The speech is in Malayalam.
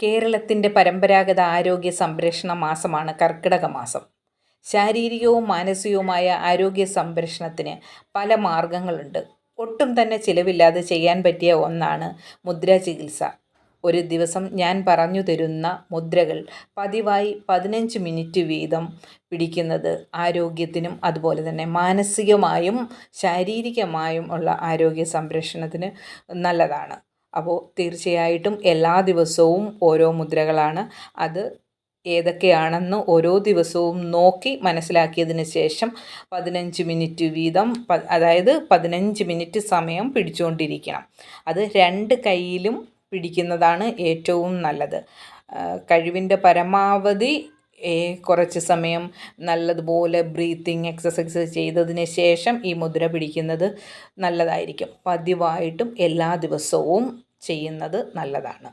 കേരളത്തിൻ്റെ പരമ്പരാഗത ആരോഗ്യ സംരക്ഷണ മാസമാണ് കർക്കിടക മാസം. ശാരീരികവും മാനസികവുമായ ആരോഗ്യ സംരക്ഷണത്തിന് പല മാർഗങ്ങളുണ്ട്. ഒട്ടും തന്നെ ചിലവില്ലാതെ ചെയ്യാൻ പറ്റിയ ഒന്നാണ് മുദ്രാ ചികിത്സ. ഒരു ദിവസം ഞാൻ പറഞ്ഞു തരുന്ന മുദ്രകൾ പതിവായി 15 മിനിറ്റ് വീതം പിടിക്കുന്നത് ആരോഗ്യത്തിനും അതുപോലെ തന്നെ മാനസികമായും ശാരീരികമായും ഉള്ള ആരോഗ്യ സംരക്ഷണത്തിന് നല്ലതാണ്. അപ്പോൾ തീർച്ചയായിട്ടും എല്ലാ ദിവസവും ഓരോ മുദ്രകളാണ്. അത് ഏതൊക്കെയാണെന്ന് ഓരോ ദിവസവും നോക്കി മനസ്സിലാക്കിയതിന് ശേഷം 15 മിനിറ്റ് വീതം അതായത് 15 മിനിറ്റ് സമയം പിടിച്ചുകൊണ്ടിരിക്കണം. അത് 2 കൈയിലും പിടിക്കുന്നതാണ് ഏറ്റവും നല്ലത്. കഴിവിൻ്റെ പരമാവധി കുറച്ച് സമയം നല്ലതുപോലെ ബ്രീത്തിങ് എക്സസൈസ് ചെയ്തതിന് ശേഷം ഈ മുദ്ര പിടിക്കുന്നത് നല്ലതായിരിക്കും. പതിവായിട്ടും എല്ലാ ദിവസവും ചെയ്യുന്നത് നല്ലതാണ്.